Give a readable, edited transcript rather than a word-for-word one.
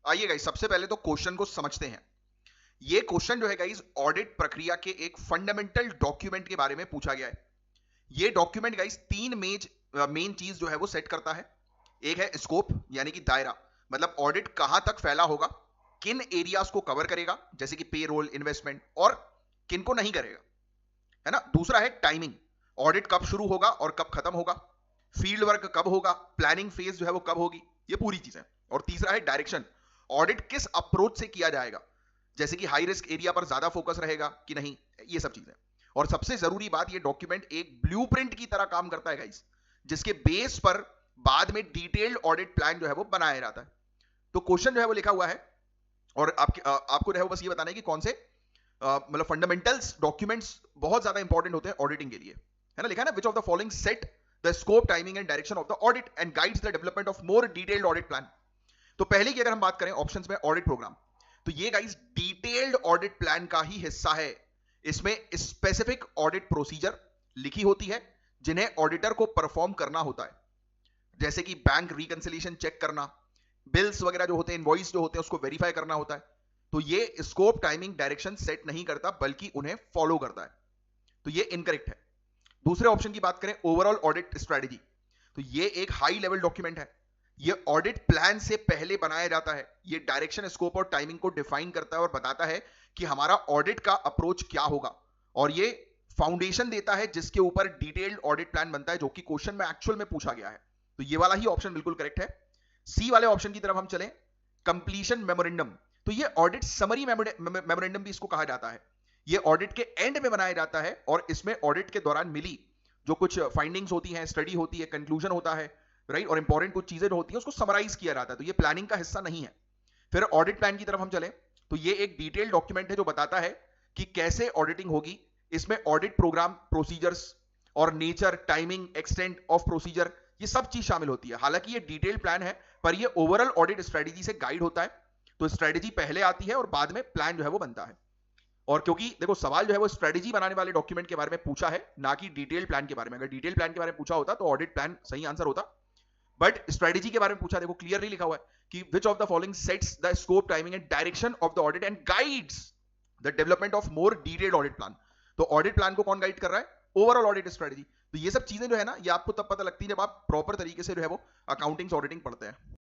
आइए गाइस, सबसे पहले तो क्वेश्चन को समझते हैं। ये क्वेश्चन जो है गाइस, ऑडिट प्रक्रिया के एक फंडामेंटल डॉक्यूमेंट के बारे में पूछा गया है। ये डॉक्यूमेंट गाइस तीन मेन चीज जो है वो सेट करता है। एक है स्कोप, यानी कि दायरा, मतलब ऑडिट कहां तक फैला होगा, किन एरियाज को कवर करेगा, जैसे कि पे रोल, इन्वेस्टमेंट, और किन को नहीं करेगा, है ना। दूसरा है टाइमिंग, ऑडिट कब शुरू होगा और कब खत्म होगा, फील्ड वर्क कब होगा, प्लानिंग फेज जो है वो कब होगी, ये पूरी चीजें। और तीसरा है डायरेक्शन, ऑडिट किस अप्रोच से किया जाएगा, जैसे कि हाई रिस्क एरिया पर ज्यादा फोकस रहेगा कि नहीं, ये सब चीजें। और सबसे जरूरी बात, ये डॉक्यूमेंट एक ब्लूप्रिंट की तरह काम करता है गाइस, जिसके बेस पर बाद में डिटेल्ड ऑडिट प्लान जो है वो बनाया जाता है। तो क्वेश्चन जो है वो लिखा हुआ है, और आपको जो है वो बस ये बताना है कि कौन से मतलब फंडामेंटल्स डॉक्यूमेंट्स बहुत ज्यादा इंपॉर्टेंट होते हैं ऑडिटिंग के लिए, है ना। लिखा है ना, which of the following set the scope, timing and direction of the audit and guides the development of more detailed audit plan. तो पहले की अगर हम बात करें ऑप्शंस में, ऑडिट प्रोग्राम, तो ये गाइस डिटेल्ड ऑडिट प्लान का ही हिस्सा है। इसमें स्पेसिफिक ऑडिट प्रोसीजर लिखी होती है जिन्हें ऑडिटर को परफॉर्म करना होता है, जैसे कि बैंक रिकंसिलिएशन चेक करना, बिल्स वगैरह जो होते हैं, इनवॉइस जो होते हैं, उसको वेरीफाई करना होता है। तो ये स्कोप, टाइमिंग, डायरेक्शन सेट नहीं करता, बल्कि उन्हें फॉलो करता है। तो ये इनकरेक्ट है। दूसरे ऑप्शन की बात करें, ओवरऑल ऑडिट स्ट्रेटेजी, तो ये एक हाई लेवल डॉक्यूमेंट है। ये ऑडिट प्लान से पहले बनाया जाता है। ये डायरेक्शन, स्कोप और टाइमिंग को डिफाइन करता है और बताता है कि हमारा ऑडिट का अप्रोच क्या होगा, और ये फाउंडेशन देता है जिसके ऊपर डिटेल्ड ऑडिट प्लान बनता है, जो कि क्वेश्चन में एक्चुअल में पूछा गया है। तो ये वाला ही ऑप्शन बिल्कुल करेक्ट है। सी वाले ऑप्शन की तरफ हम चलें, कंप्लीशन मेमोरेंडम, तो ये ऑडिट समरी मेमोरेंडम भी इसको कहा जाता है। ये ऑडिट के एंड में बनाया जाता है, और इसमें ऑडिट के दौरान मिली जो कुछ फाइंडिंग्स होती हैं, स्टडी होती है, कंक्लूजन होता है, राइट, और इंपॉर्टेंट कुछ चीजें जो होती हैं उसको समराइज किया जाता है। तो ये प्लानिंग का हिस्सा नहीं है। फिर ऑडिट प्लान की तरफ हम चलें, तो ये एक डिटेल्ड डॉक्यूमेंट है जो बताता है कि कैसे ऑडिटिंग होगी। इसमें ऑडिट प्रोग्राम, प्रोसीजर्स और nature, timing, extent of procedure, ये सब चीज शामिल होती है। हालांकि ये डिटेल्ड प्लान है, पर ये ओवरऑल ऑडिट स्ट्रेटेजी से गाइड होता है। तो स्ट्रेटेजी पहले आती है और बाद में प्लान जो है वो बनता है। और क्योंकि देखो, सवाल जो है वो स्ट्रेटेजी बनाने वाले डॉक्यूमेंट के बारे में पूछा है, ना कि डिटेल प्लान के बारे में। अगर डिटेल प्लान के बारे में पूछा होता तो ऑडिट प्लान सही आंसर होता, बट स्ट्रेटेजी के बारे में पूछा। देखो क्लियरली लिखा हुआ है कि which of the following sets the scope, timing and direction of the audit and guides the development of more detailed audit plan. तो ऑडिट प्लान को कौन गाइड कर रहा है? Overall audit strategy. तो ये सब चीजें जो है ना, ये आपको तब पता लगती है जब आप प्रॉपर तरीके से जो है वो अकाउंटिंग ऑडिटिंग पढ़ते हैं।